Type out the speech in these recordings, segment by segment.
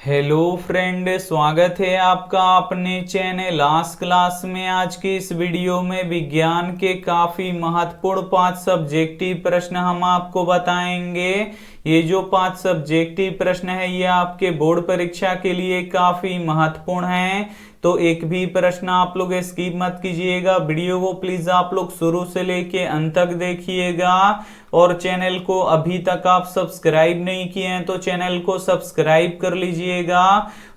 Hello friend, स्वागत है आपका अपने चैनल आज क्लास में। आज की इस वीडियो में विज्ञान के काफी महत्वपूर्ण 5 सब्जेक्टिव प्रश्न हम आपको बताएंगे। ये जो 5 सब्जेक्टिव प्रश्न है ये आपके बोर्ड परीक्षा के लिए काफी महत्वपूर्ण है, तो एक भी प्रश्न आप लोग स्किप मत कीजिएगा। वीडियो को प्लीज आप लोग शुरू से लेके अंत तक देखिएगा और चैनल को अभी तक आप सब्सक्राइब नहीं किए हैं तो चैनल को सब्सक्राइब कर लीजिएगा।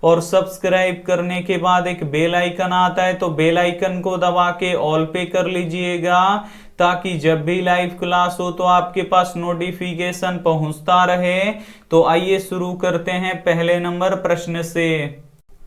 और सब्सक्राइब करने के बाद एक बेल आइकन आता है तो बेल आइकन को दबा के ऑल पे कर लीजिएगा, ताकि जब भी लाइव क्लास हो तो आपके पास नोटिफिकेशन पहुंचता रहे। तो आइए शुरू करते हैं पहले नंबर प्रश्न से।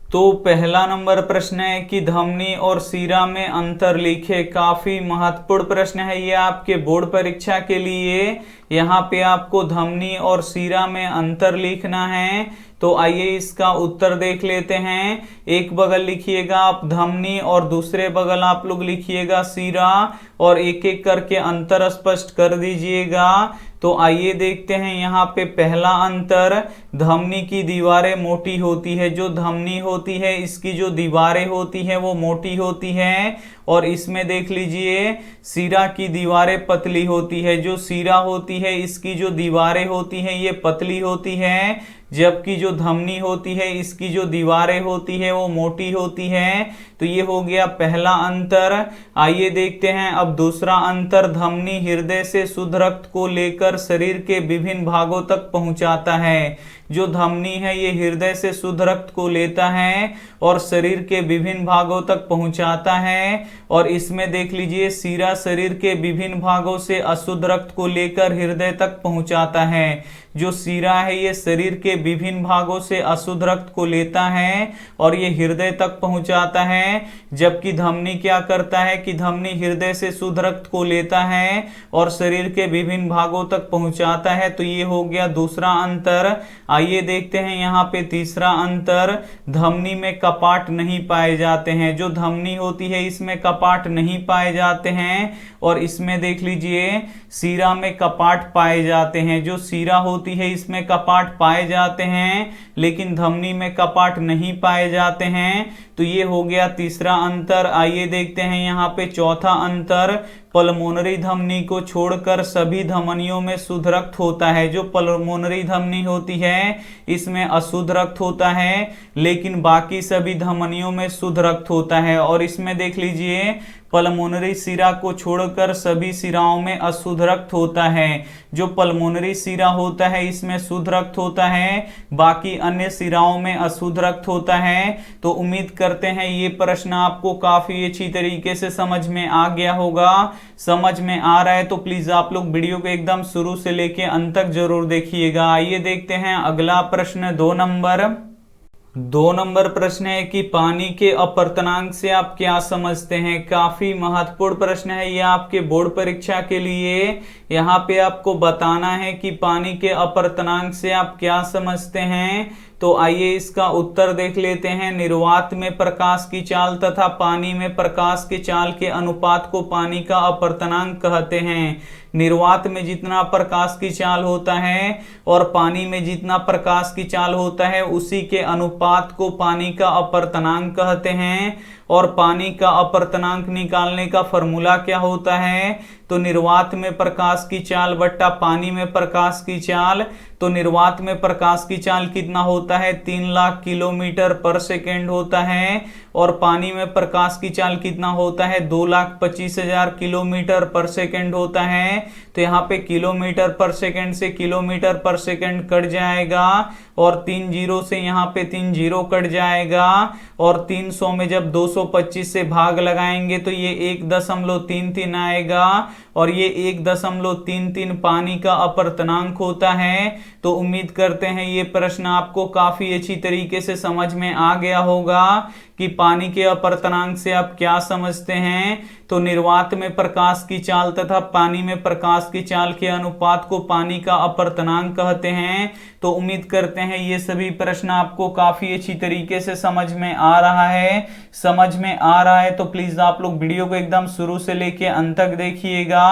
तो पहला नंबर प्रश्न है कि धमनी और सीरा में अंतर लिखे। काफी महत्वपूर्ण प्रश्न है ये आपके बोर्ड परीक्षा के लिए। यहाँ पे आपको धमनी और सीरा में अंतर लिखना है, तो आइए इसका उत्तर देख लेते हैं। एक बगल लिखिएगा आप धमनी और दूसरे बगल आप लोग लिखिएगा सीरा, और एक एक करके अंतर स्पष्ट कर दीजिएगा। तो आइए देखते हैं यहाँ पे पहला अंतर, धमनी की दीवारें मोटी होती है। जो धमनी होती है इसकी जो दीवारें होती है वो मोटी होती है, और इसमें देख लीजिए सीरा की दीवारें पतली होती है। जो सीरा होती है इसकी जो दीवारें होती है ये पतली होती है, जबकि जो धमनी होती है इसकी जो दीवारें होती है वो मोटी होती है। तो ये हो गया पहला अंतर। आइए देखते हैं अब दूसरा अंतर, धमनी हृदय से शुद्ध रक्त को लेकर शरीर के विभिन्न भागों तक पहुंचाता है। जो धमनी है ये हृदय से शुद्ध रक्त को लेता है और शरीर के विभिन्न भागों तक पहुंचाता है, और इसमें देख लीजिए सीरा शरीर के विभिन्न भागों से अशुद्ध रक्त को लेकर हृदय तक पहुंचाता है। जो सीरा है ये शरीर के विभिन्न भागों से अशुद्ध रक्त को लेता है और ये हृदय तक पहुंचाता है, जबकि धमनी क्या करता है कि धमनी हृदय से शुद्ध रक्त को लेता है और शरीर के विभिन्न भागों तक पहुंचाता है। तो ये हो गया दूसरा अंतर। आइए देखते हैं यहाँ पे तीसरा अंतर, धमनी में कपाट नहीं पाए जाते हैं। जो धमनी होती है इसमें कपाट नहीं पाए जाते हैं, और इसमें देख लीजिए सीरा में कपाट पाए जाते हैं। जो सीरा होती है इसमें कपाट पाए जाते हैं, लेकिन धमनी में कपाट नहीं पाए जाते हैं। तो ये हो गया तीसरा अंतर। आइए देखते हैं यहाँ पे चौथा अंतर, पल्मोनरी धमनी को छोड़कर सभी धमनियों में शुद्ध रक्त होता है। जो पल्मोनरी धमनी होती है इसमें अशुद्ध रक्त होता है, लेकिन बाकी सभी धमनियों में शुद्ध रक्त होता है। और इसमें देख लीजिए पल्मोनरी सिरा को छोड़कर सभी सिराओं में अशुद्ध रक्त होता है। जो पल्मोनरी सिरा होता है इसमें शुद्ध रक्त होता है, बाकी अन्य सिराओं में अशुद्ध रक्त होता है। तो उम्मीद करते हैं ये प्रश्न आपको काफी अच्छी तरीके से समझ में आ गया होगा। समझ में आ रहा है तो प्लीज आप लोग वीडियो को एकदम शुरू से लेके अंत तक जरूर देखिएगा। आइए देखते हैं अगला प्रश्न, 2 नंबर प्रश्न है कि पानी के अपवर्तनांक से आप क्या समझते हैं। काफी महत्वपूर्ण प्रश्न है ये आपके बोर्ड परीक्षा के लिए। यहाँ पे आपको बताना है कि पानी के अपवर्तनांक से आप क्या समझते हैं। तो आइए इसका उत्तर देख लेते हैं। निर्वात में प्रकाश की चाल तथा पानी में प्रकाश की चाल के अनुपात को पानी का अपवर्तनांक कहते हैं। निर्वात में जितना प्रकाश की चाल होता है और पानी में जितना प्रकाश की चाल होता है उसी के अनुपात को पानी का अपवर्तनांक कहते हैं। और पानी का अपवर्तनांक निकालने का फॉर्मूला क्या होता है, तो निर्वात में प्रकाश की चाल बट्टा पानी में प्रकाश की चाल। तो निर्वात में प्रकाश की चाल कितना होता है, 3 लाख किलोमीटर पर सेकेंड होता है, और पानी में प्रकाश की चाल कितना होता है, 2,25,000 किलोमीटर पर सेकेंड होता है। तो यहाँ पे किलोमीटर पर सेकेंड से किलोमीटर पर सेकेंड कट जाएगा, और 3 जीरो से यहाँ पे 3 जीरो कट जाएगा, और 300 में जब 225 से भाग लगाएंगे तो ये 1.33 आएगा, और ये 1.33 पानी का अपवर्तनांक होता है। तो उम्मीद करते हैं ये प्रश्न आपको काफी अच्छी तरीके से समझ में आ गया होगा कि पानी के अपवर्तनांक से आप क्या समझते हैं। तो निर्वात में प्रकाश की चाल तथा पानी में प्रकाश की चाल के अनुपात को पानी का अपवर्तनांक कहते हैं। तो उम्मीद करते हैं ये सभी प्रश्न आपको काफी अच्छी तरीके से समझ में आ रहा है। समझ में आ रहा है तो प्लीज आप लोग वीडियो को एकदम शुरू से लेके अंत तक देखिएगा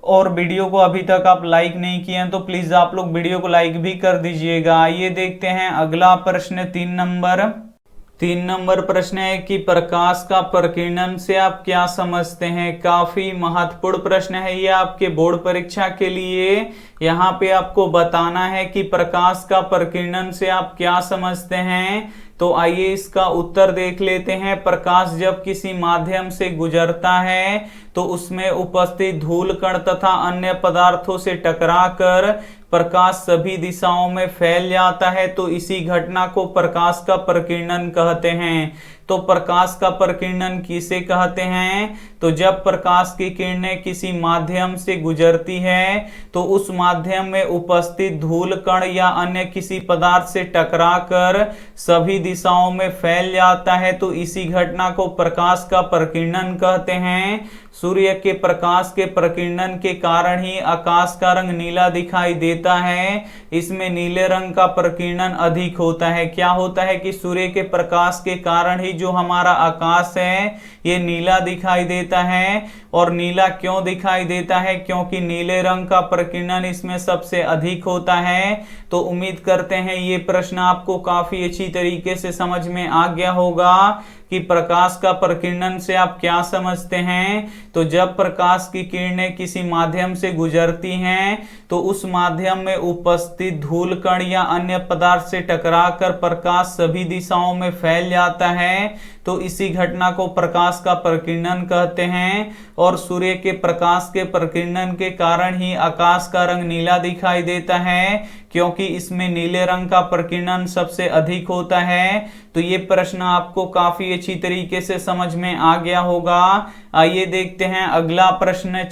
और वीडियो को अभी तक आप लाइक नहीं किए हैं तो प्लीज आप लोग वीडियो को लाइक भी कर दीजिएगा। आइए देखते हैं अगला प्रश्न 3 नंबर प्रश्न है कि प्रकाश का प्रकीर्णन से आप क्या समझते हैं। काफी महत्वपूर्ण प्रश्न है ये आपके बोर्ड परीक्षा के लिए। यहाँ पे आपको बताना है कि प्रकाश का प्रकीर्णन से आप क्या समझते हैं। तो आइए इसका उत्तर देख लेते हैं। प्रकाश जब किसी माध्यम से गुजरता है तो उसमें उपस्थित धूल कण तथा अन्य पदार्थों से टकराकर प्रकाश सभी दिशाओं में फैल जाता है, तो इसी घटना को प्रकाश का प्रकीर्णन कहते हैं। तो प्रकाश का प्रकीर्णन किसे कहते हैं? तो जब प्रकाश की किरणें किसी माध्यम से गुजरती है तो उस माध्यम में उपस्थित धूल कण या अन्य किसी पदार्थ से टकराकर सभी दिशाओं में फैल जाता है, तो इसी घटना को प्रकाश का प्रकीर्णन कहते हैं। सूर्य के प्रकाश के प्रकीर्णन के कारण ही आकाश का रंग नीला दिखाई देता है। इसमें नीले रंग का प्रकीर्णन अधिक होता है। क्या होता है कि सूर्य के प्रकाश के कारण ही जो हमारा आकाश है ये नीला दिखाई देता है। और नीला क्यों दिखाई देता है? क्योंकि नीले रंग का प्रकीर्णन इसमें सबसे अधिक होता है। तो उम्मीद करते हैं ये प्रश्न आपको काफी अच्छी तरीके से समझ में आ गया होगा कि प्रकाश का प्रकीर्णन से आप क्या समझते हैं। तो जब प्रकाश की किरणें किसी माध्यम से गुजरती हैं तो उस माध्यम में उपस्थित धूल कण या अन्य पदार्थ से टकराकर प्रकाश सभी दिशाओं में फैल जाता है, तो इसी घटना को प्रकाश का प्रकीर्णन कहते हैं। और सूर्य के प्रकाश के प्रकीर्णन के कारण ही आकाश का रंग नीला दिखाई देता है, क्योंकि इसमें नीले रंग का प्रकीर्णन सबसे अधिक होता है। तो ये प्रश्न आपको काफी अच्छी तरीके से समझ में आ गया होगा। आइए देखते हैं अगला प्रश्न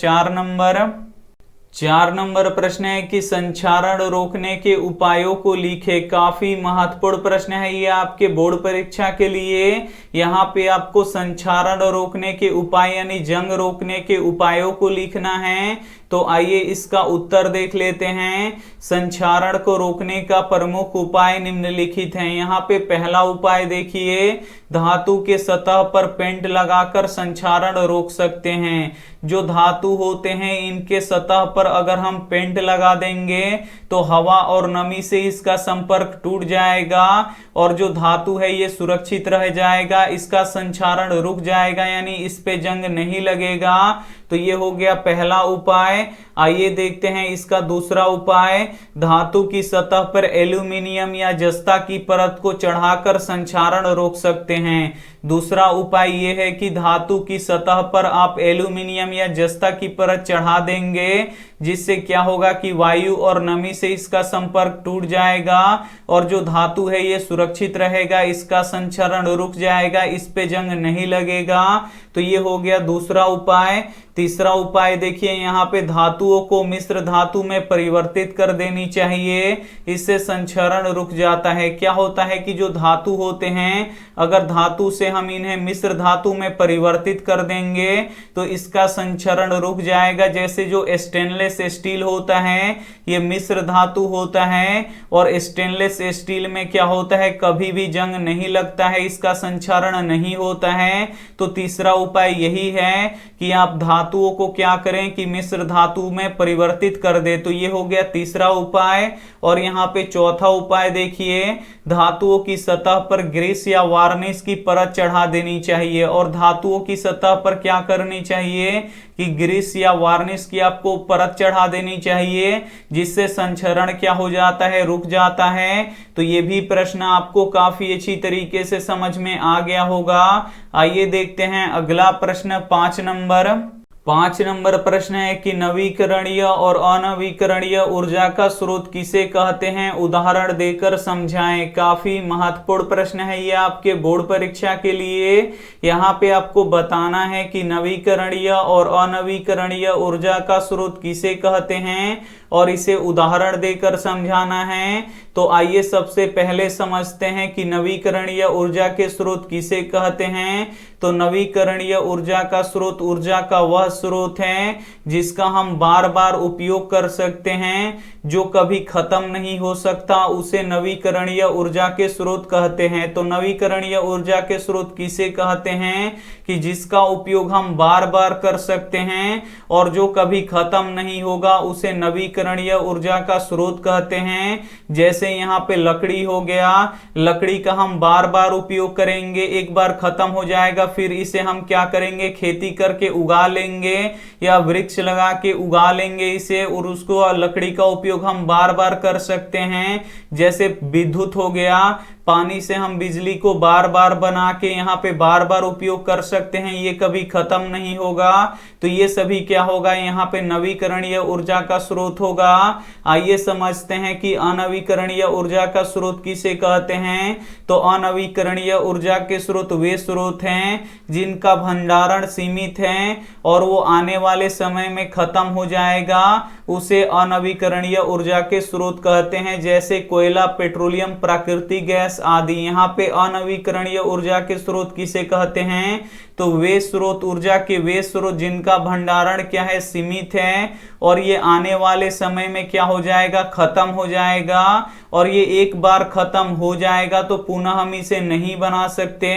4 नंबर प्रश्न है कि संक्षारण रोकने के उपायों को लिखे। काफी महत्वपूर्ण प्रश्न है ये आपके बोर्ड परीक्षा के लिए। यहाँ पे आपको संक्षारण रोकने के उपाय यानी जंग रोकने के उपायों को लिखना है। तो आइए इसका उत्तर देख लेते हैं। संक्षारण को रोकने का प्रमुख उपाय निम्नलिखित हैं। यहाँ पे पहला उपाय देखिए, धातु के सतह पर पेंट लगाकर संक्षारण रोक सकते हैं। जो धातु होते हैं इनके सतह पर अगर हम पेंट लगा देंगे तो हवा और नमी से इसका संपर्क टूट जाएगा और जो धातु है ये सुरक्षित रह जाएगा, इसका संक्षारण रुक जाएगा, यानी इस पे जंग नहीं लगेगा। तो ये हो गया पहला उपाय। आइए देखते हैं इसका दूसरा उपाय। धातु की सतह पर एल्यूमिनियम या जस्ता की परत को चढ़ाकर संक्षारण रोक सकते हैं। दूसरा उपाय ये है कि धातु की सतह पर आप एल्यूमिनियम या जस्ता की परत चढ़ा देंगे, जिससे क्या होगा कि वायु और नमी से इसका संपर्क टूट जाएगा और जो धातु है ये सुरक्षित रहेगा, इसका संक्षारण रुक जाएगा, इस पे जंग नहीं लगेगा। तो ये हो गया दूसरा उपाय। तीसरा उपाय देखिए, यहाँ पे धातुओं को मिश्र धातु में परिवर्तित कर देनी चाहिए, इससे संक्षारण रुक जाता है। क्या होता है कि जो धातु होते हैं अगर धातु से हम इन्हें मिश्र धातु में परिवर्तित कर देंगे तो इसका संक्षारण रुक जाएगा। जैसे जो स्टेनलेस स्टील होता है ये मिश्र धातु होता है और स्टेनलेस स्टील में क्या होता है कभी भी जंग नहीं लगता है, इसका संक्षारण नहीं होता है। तो तीसरा उपाय यही है कि आप धातुओं को क्या करें कि मिश्र धातु में परिवर्तित कर दे। तो ये हो गया तीसरा उपाय। और यहाँ पे चौथा उपाय देखिए, धातुओं की सतह पर ग्रीस या वार्निश की परत चढ़ा देनी चाहिए। और धातुओं की सतह पर क्या करनी चाहिए कि ग्रीस या वार्निश की आपको परत चढ़ा देनी चाहिए, जिससे संक्षारण क्या हो जाता है, रुक जाता है। तो ये भी प्रश्न आपको काफी अच्छी तरीके से समझ में आ गया होगा। आइए देखते हैं अगला प्रश्न 5 नंबर प्रश्न है कि नवीकरणीय और अनवीकरणीय ऊर्जा का स्रोत किसे कहते हैं, उदाहरण देकर समझाएं। काफी महत्वपूर्ण प्रश्न है ये आपके बोर्ड परीक्षा के लिए। यहाँ पे आपको बताना है कि नवीकरणीय और अनवीकरणीय ऊर्जा का स्रोत किसे कहते हैं और इसे उदाहरण देकर समझाना है। तो आइए सबसे पहले समझते हैं कि नवीकरणीय ऊर्जा के स्रोत किसे कहते हैं। तो नवीकरणीय ऊर्जा का स्रोत ऊर्जा का वह स्रोत है जिसका हम बार बार उपयोग कर सकते हैं, जो कभी खत्म नहीं हो सकता, उसे नवीकरणीय ऊर्जा के स्रोत कहते हैं। तो नवीकरणीय ऊर्जा के स्रोत किसे कहते हैं कि जिसका उपयोग हम बार बार कर सकते हैं और जो कभी खत्म नहीं होगा, उसे नवीकरणीय ऊर्जा का स्रोत कहते हैं। जैसे यहाँ पे लकड़ी हो गया, लकड़ी का हम बार बार उपयोग करेंगे, एक बार खत्म हो जाएगा, फिर इसे हम क्या करेंगे, खेती करके उगा लेंगे या वृक्ष लगा के उगा लेंगे इसे, और उसको लकड़ी का उपयोग हम बार बार कर सकते हैं। जैसे विद्युत हो गया, पानी से हम बिजली को बार बार बना के यहाँ पे बार बार उपयोग कर सकते हैं, ये कभी खत्म नहीं होगा। तो ये सभी क्या होगा, यहाँ पे नवीकरणीय ऊर्जा का स्रोत होगा। आइए समझते हैं कि अनवीकरणीय ऊर्जा का स्रोत किसे कहते हैं। तो अनवीकरणीय ऊर्जा के स्रोत वे स्रोत हैं जिनका भंडारण सीमित है और वो आने वाले समय में खत्म हो जाएगा, उसे अनवीकरणीय ऊर्जा के स्रोत कहते हैं। जैसे कोयला, पेट्रोलियम, प्राकृतिक गैस आदि। यहाँ पे अनवीकरणीय ऊर्जा के स्रोत किसे कहते हैं। तो वे स्रोत, ऊर्जा के वे स्रोत जिनका भंडारण क्या है, सीमित है और ये आने वाले समय में क्या हो जाएगा, खत्म हो जाएगा। और ये एक बार खत्म हो जाएगा तो पुनः हम इसे नहीं बना सकते,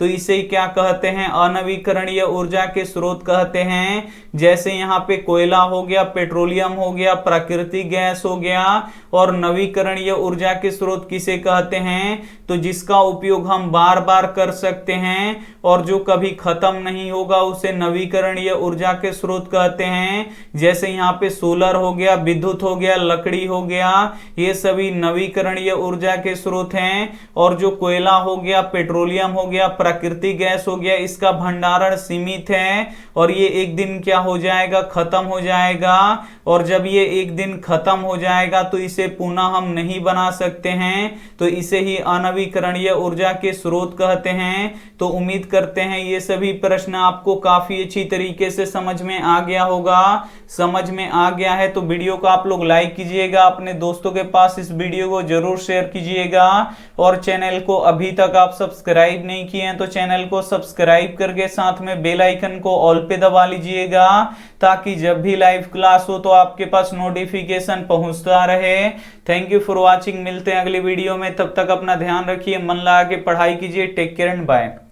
तो इसे क्या कहते हैं, अनवीकरणीय ऊर्जा के स्रोत कहते हैं। जैसे यहाँ पे कोयला हो गया, पेट्रोलियम हो गया, प्राकृतिक गैस हो गया। और नवीकरणीय ऊर्जा के स्रोत किसे कहते हैं, तो जिसका उपयोग हम बार बार कर सकते हैं और जो कभी खत्म नहीं होगा, उसे नवीकरणीय ऊर्जा के स्रोत कहते हैं। जैसे यहाँ पे सोलर हो गया, विद्युत हो गया, लकड़ी हो गया, ये सभी नवीकरणीय ऊर्जा के स्रोत हैं। और जो कोयला हो गया, पेट्रोलियम हो गया, प्राकृतिक गैस हो गया, इसका भंडारण सीमित है और ये एक दिन क्या हो जाएगा, खत्म हो जाएगा। और जब ये एक दिन खत्म हो जाएगा तो इसे पुनः हम नहीं बना सकते हैं, तो इसे ही अनवीकरणीय ऊर्जा के स्रोत कहते हैं। तो उम्मीद करते हैं ये सभी प्रश्न आपको काफी अच्छी तरीके से समझ में आ गया होगा। समझ में आ गया है तो वीडियो को आप लोग लाइक कीजिएगा, अपने दोस्तों के पास इस वीडियो को जरूर शेयर कीजिएगा। और चैनल को अभी तक आप सब्सक्राइब नहीं किए हैं तो चैनल को सब्सक्राइब करके साथ में बेल आइकन को ऑल पे दबा लीजिएगा, ताकि जब भी लाइव क्लास हो तो आपके पास नोटिफिकेशन पहुंचता रहे। Thank you for watching. मिलते हैं अगली वीडियो में, तब तक अपना ध्यान रखिए, मन लगा के पढ़ाई कीजिए। Take care and bye.